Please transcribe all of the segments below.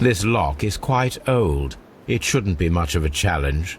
This lock is quite old. It shouldn't be much of a challenge.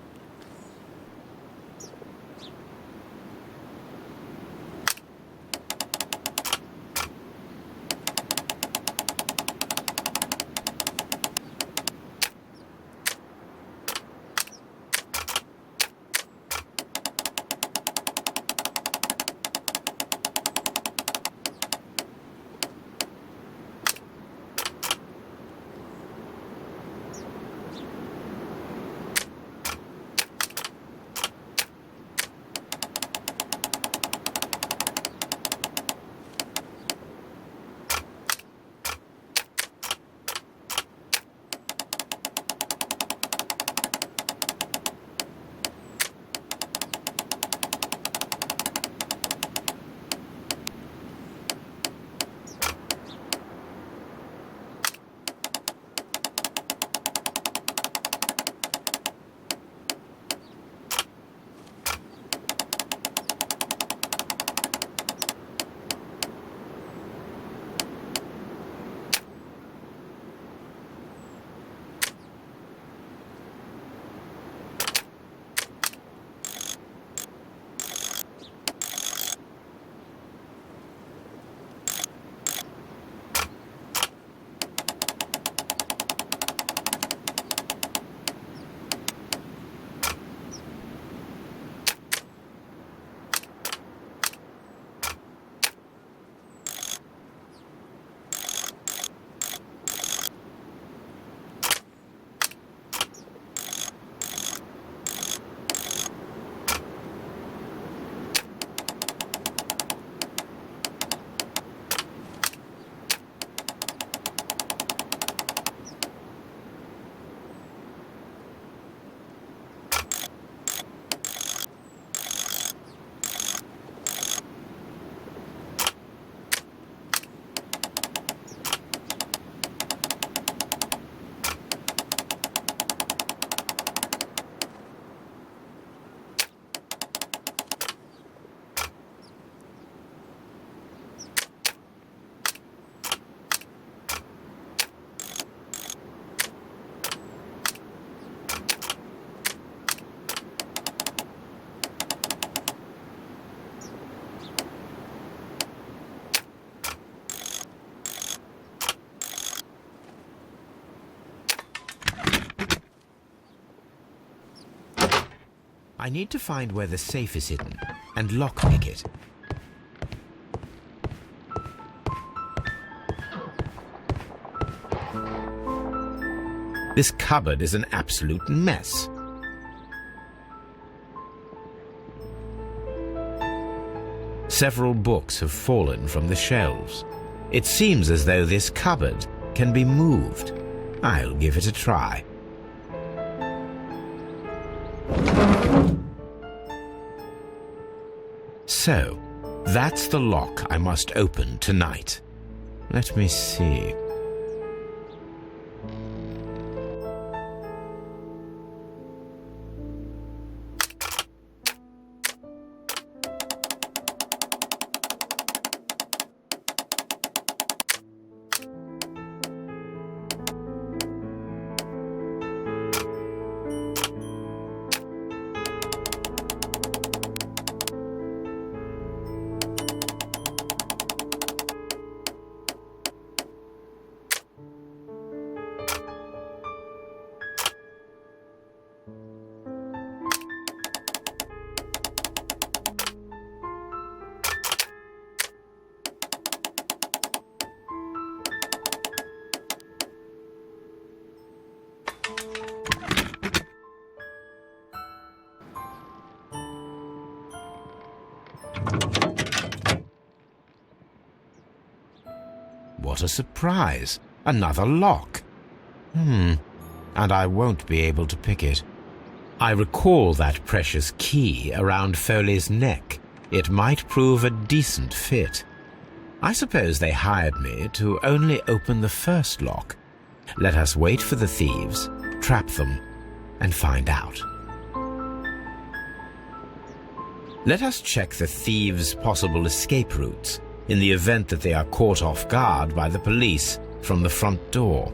I need to find where the safe is hidden and lockpick it. This cupboard is an absolute mess. Several books have fallen from the shelves. It seems as though this cupboard can be moved. I'll give it a try. So, that's the lock I must open tonight. Let me see. What a surprise! Another lock. And I won't be able to pick it. I recall that precious key around Foley's neck. It might prove a decent fit. I suppose they hired me to only open the first lock. Let us wait for the thieves, trap them, and find out. Let us check the thieves' possible escape routes in the event that they are caught off guard by the police from the front door.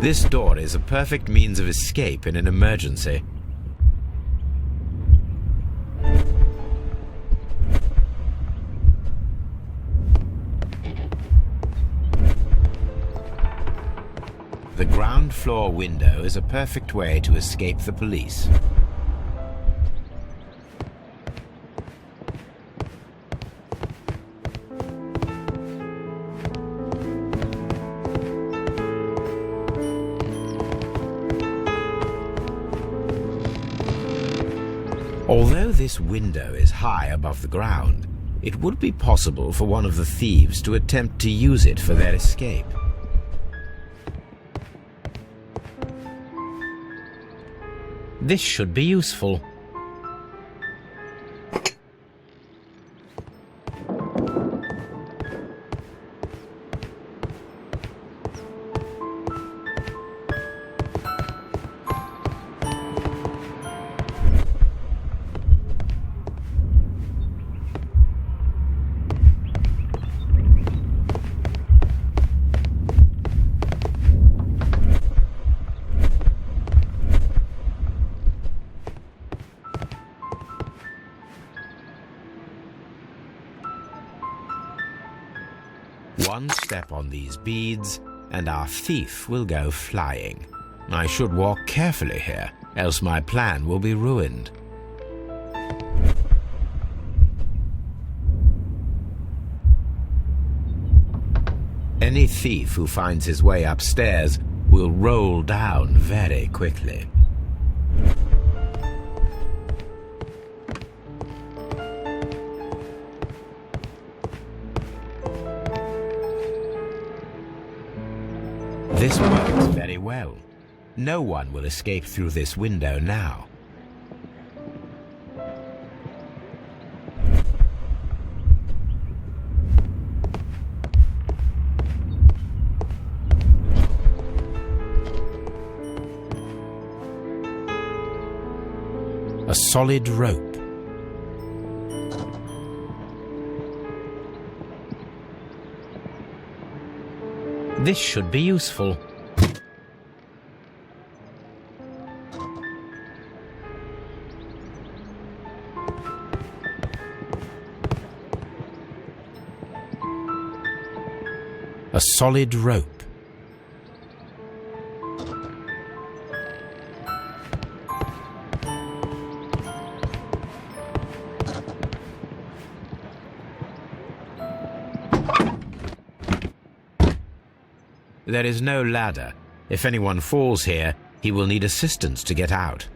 This door is a perfect means of escape in an emergency. The ground floor window is a perfect way to escape the police. Although this window is high above the ground, it would be possible for one of the thieves to attempt to use it for their escape. This should be useful. One step on these beads, and our thief will go flying. I should walk carefully here, else my plan will be ruined. Any thief who finds his way upstairs will roll down very quickly. This works very well. No one will escape through this window now. A solid rope. This should be useful. A solid rope. There is no ladder. If anyone falls here, he will need assistance to get out.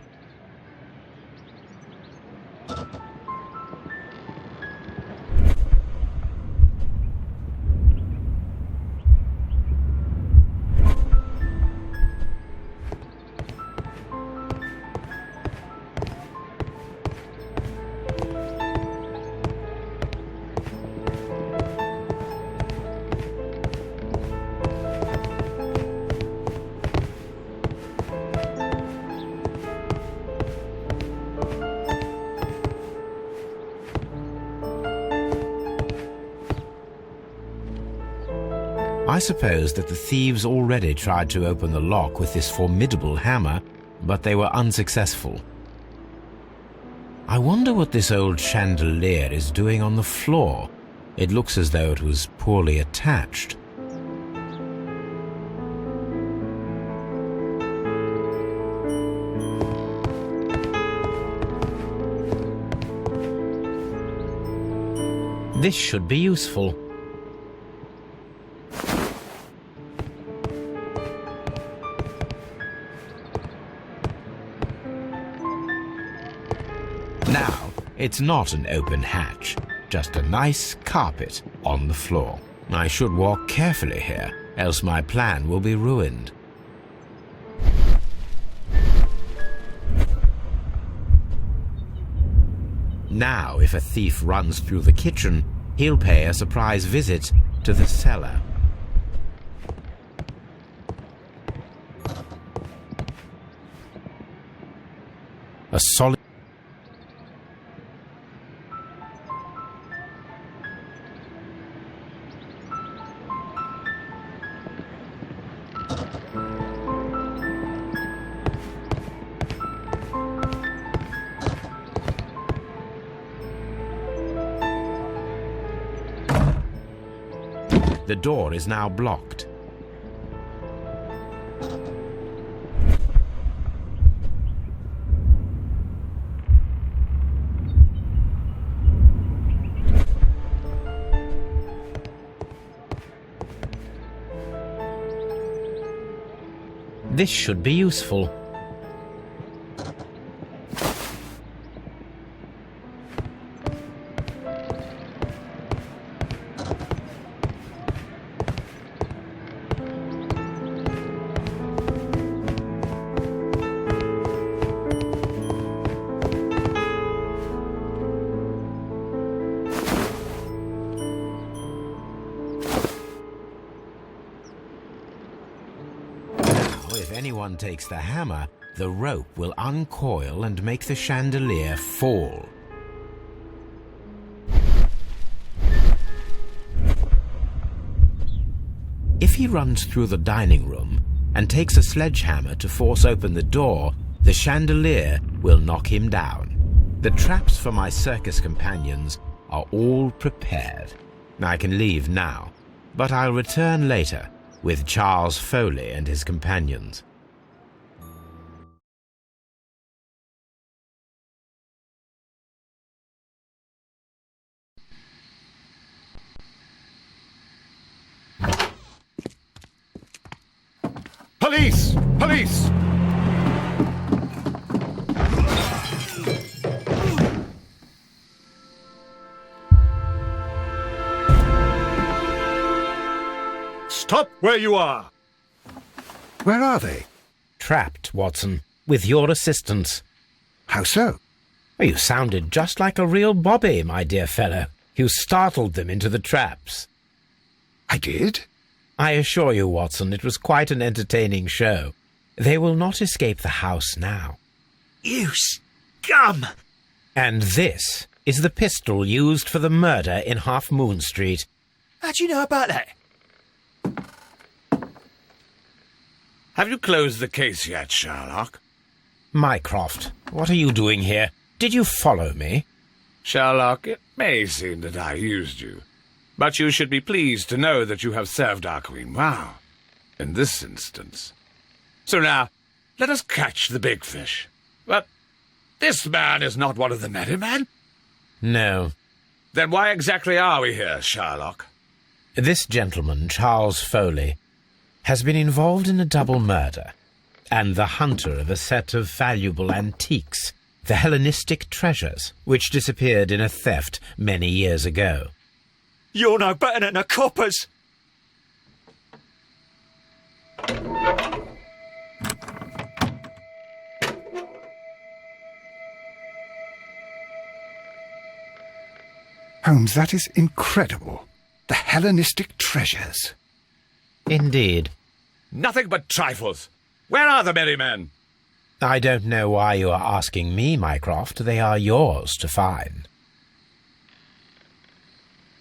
I suppose that the thieves already tried to open the lock with this formidable hammer, but they were unsuccessful. I wonder what this old chandelier is doing on the floor. It looks as though it was poorly attached. This should be useful. Now, it's not an open hatch, just a nice carpet on the floor. I should walk carefully here, else my plan will be ruined. Now, if a thief runs through the kitchen, he'll pay a surprise visit to the cellar. A solid The door is now blocked. This should be useful. If anyone takes the hammer, the rope will uncoil and make the chandelier fall. If he runs through the dining room and takes a sledgehammer to force open the door, the chandelier will knock him down. The traps for my circus companions are all prepared. I can leave now, but I'll return later with Charles Foley and his companions. Police! Police! Stop where you are! Where are they? Trapped, Watson, with your assistance. How so? You sounded just like a real bobby, my dear fellow. You startled them into the traps. I did? I assure you, Watson, it was quite an entertaining show. They will not escape the house now. You scum! And this is the pistol used for the murder in Half Moon Street. How do you know about that? Have you closed the case yet, Sherlock? Mycroft, what are you doing here? Did you follow me? Sherlock, it may seem that I used you, but you should be pleased to know that you have served our Queen well, in this instance. So now, let us catch the big fish. But this man is not one of the merry men? No. Then why exactly are we here, Sherlock? This gentleman, Charles Foley, has been involved in a double murder, and the hunter of a set of valuable antiques, the Hellenistic treasures, which disappeared in a theft many years ago. You're no better than the coppers! Holmes, that is incredible. The Hellenistic treasures. Indeed. Nothing but trifles. Where are the merry men? I don't know why you are asking me, Mycroft. They are yours to find.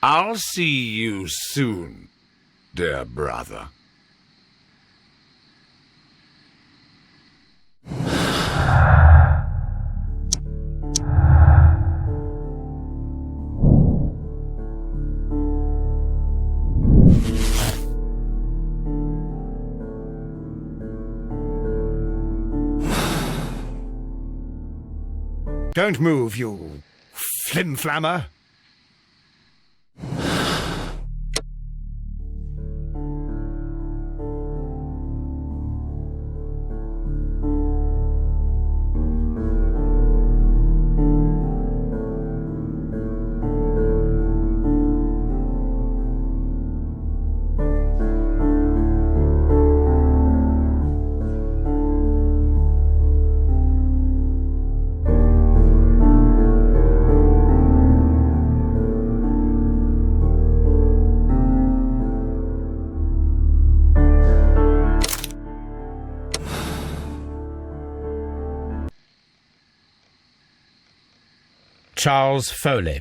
I'll see you soon, dear brother. Don't move, you flim-flammer. Charles Foley,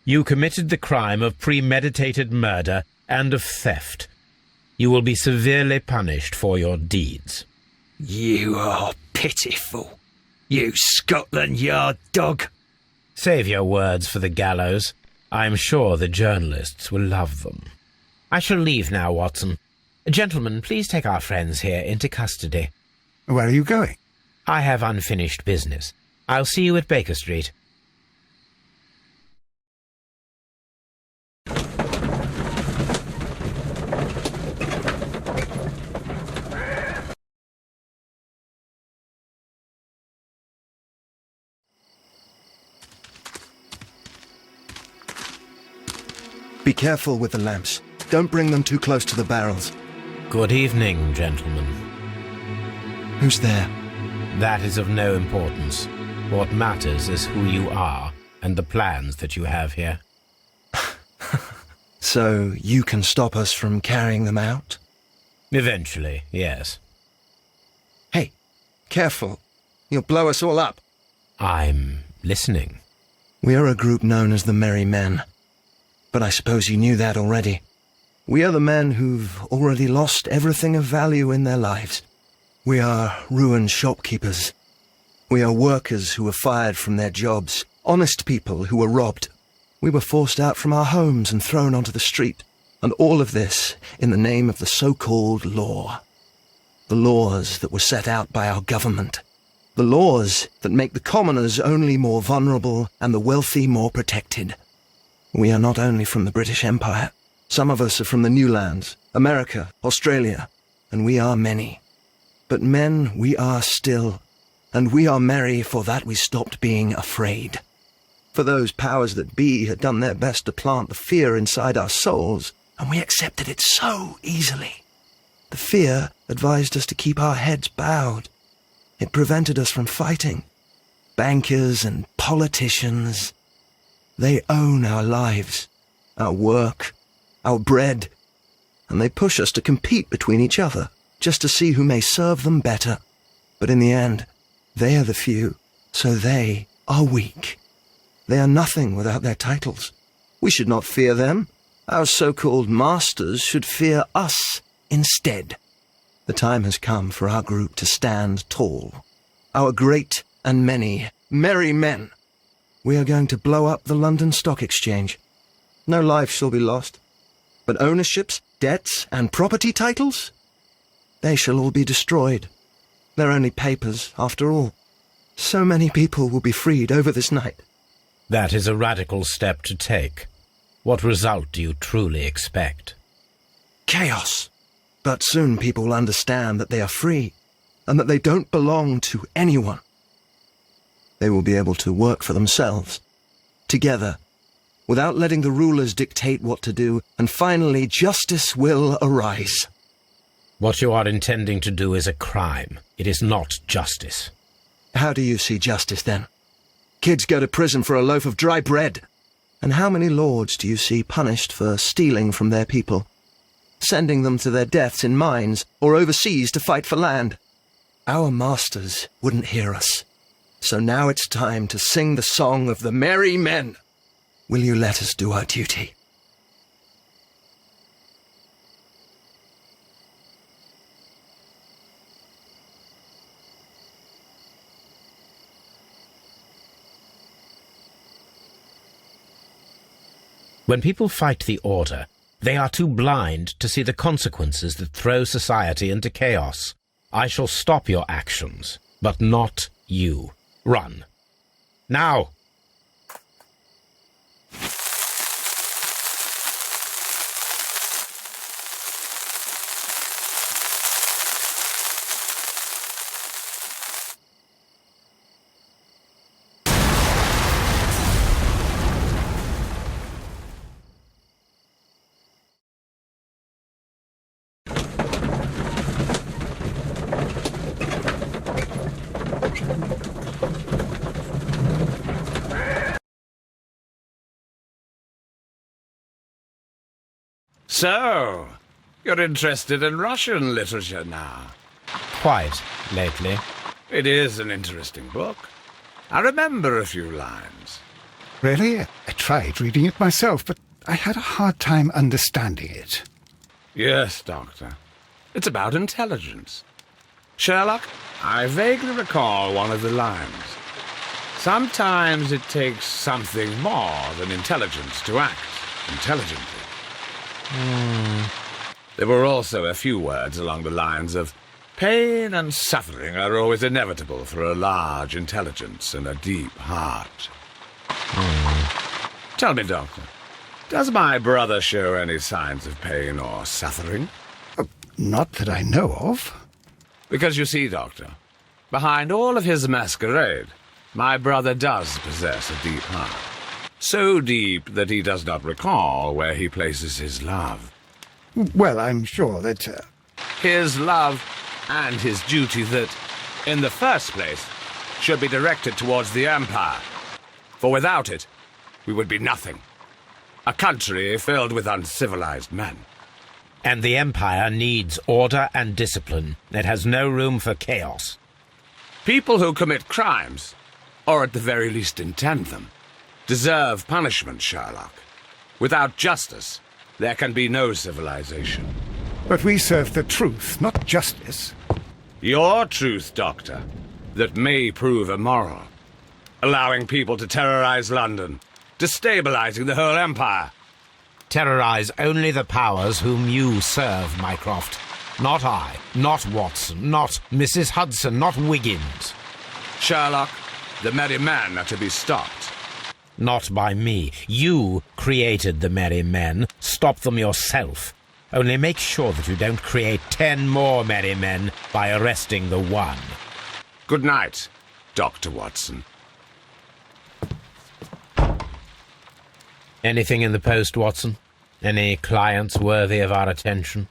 you committed the crime of premeditated murder and of theft. You will be severely punished for your deeds. You are pitiful, you Scotland Yard dog. Save your words for the gallows. I'm sure the journalists will love them. I shall leave now, Watson. Gentlemen, please take our friends here into custody. Where are you going? I have unfinished business. I'll see you at Baker Street. Be careful with the lamps. Don't bring them too close to the barrels. Good evening, gentlemen. Who's there? That is of no importance. What matters is who you are and the plans that you have here. So you can stop us from carrying them out? Eventually, yes. Hey, careful. You'll blow us all up. I'm listening. We are a group known as the Merry Men. But I suppose you knew that already. We are the men who've already lost everything of value in their lives. We are ruined shopkeepers. We are workers who were fired from their jobs, honest people who were robbed. We were forced out from our homes and thrown onto the street, and all of this in the name of the so-called law. The laws that were set out by our government. The laws that make the commoners only more vulnerable and the wealthy more protected. We are not only from the British Empire. Some of us are from the New Lands, America, Australia, and we are many. But men we are still, and we are merry for that we stopped being afraid. For those powers that be had done their best to plant the fear inside our souls, and we accepted it so easily. The fear advised us to keep our heads bowed. It prevented us from fighting. Bankers and politicians, they own our lives, our work, our bread, and they push us to compete between each other, just to see who may serve them better. But in the end, they are the few, so they are weak. They are nothing without their titles. We should not fear them. Our so-called masters should fear us instead. The time has come for our group to stand tall. Our great and many merry men. We are going to blow up the London Stock Exchange. No life shall be lost. But ownerships, debts, and property titles? They shall all be destroyed. They're only papers, after all. So many people will be freed over this night. That is a radical step to take. What result do you truly expect? Chaos. But soon people will understand that they are free, and that they don't belong to anyone. They will be able to work for themselves, together, without letting the rulers dictate what to do, and finally justice will arise. What you are intending to do is a crime. It is not justice. How do you see justice, then? Kids go to prison for a loaf of dry bread. And how many lords do you see punished for stealing from their people, sending them to their deaths in mines or overseas to fight for land? Our masters wouldn't hear us. So now it's time to sing the song of the merry men. Will you let us do our duty? When people fight the order, they are too blind to see the consequences that throw society into chaos. I shall stop your actions, but not you. Run. Now! So, you're interested in Russian literature now? Quite, lately. It is an interesting book. I remember a few lines. Really? I tried reading it myself, but I had a hard time understanding it. Yes, Doctor. It's about intelligence. Sherlock, I vaguely recall one of the lines. Sometimes it takes something more than intelligence to act intelligently. There were also a few words along the lines of, pain and suffering are always inevitable for a large intelligence and a deep heart. Tell me, Doctor, does my brother show any signs of pain or suffering? Not that I know of. Because you see, Doctor, behind all of his masquerade, my brother does possess a deep heart. So deep that he does not recall where he places his love. Well, I'm sure that... His love and his duty that, in the first place, should be directed towards the Empire. For without it, we would be nothing. A country filled with uncivilized men. And the Empire needs order and discipline. It has no room for chaos. People who commit crimes, or at the very least intend them, deserve punishment, Sherlock. Without justice, there can be no civilization. But we serve the truth, not justice. Your truth, Doctor, that may prove immoral. Allowing people to terrorize London, destabilizing the whole empire. Terrorize only the powers whom you serve, Mycroft. Not I, not Watson, not Mrs. Hudson, not Wiggins. Sherlock, the merry men are to be stopped. Not by me. You created the merry men. Stop them yourself. Only make sure that you don't create 10 more merry men by arresting the one. Good night, Dr. Watson. Anything in the post, Watson? Any clients worthy of our attention?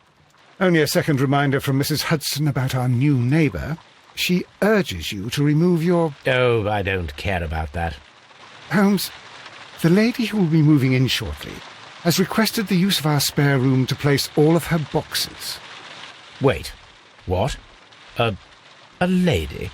Only a second reminder from Mrs. Hudson about our new neighbour. She urges you to remove your... Oh, I don't care about that. Holmes, the lady who will be moving in shortly has requested the use of our spare room to place all of her boxes. Wait. What? A lady?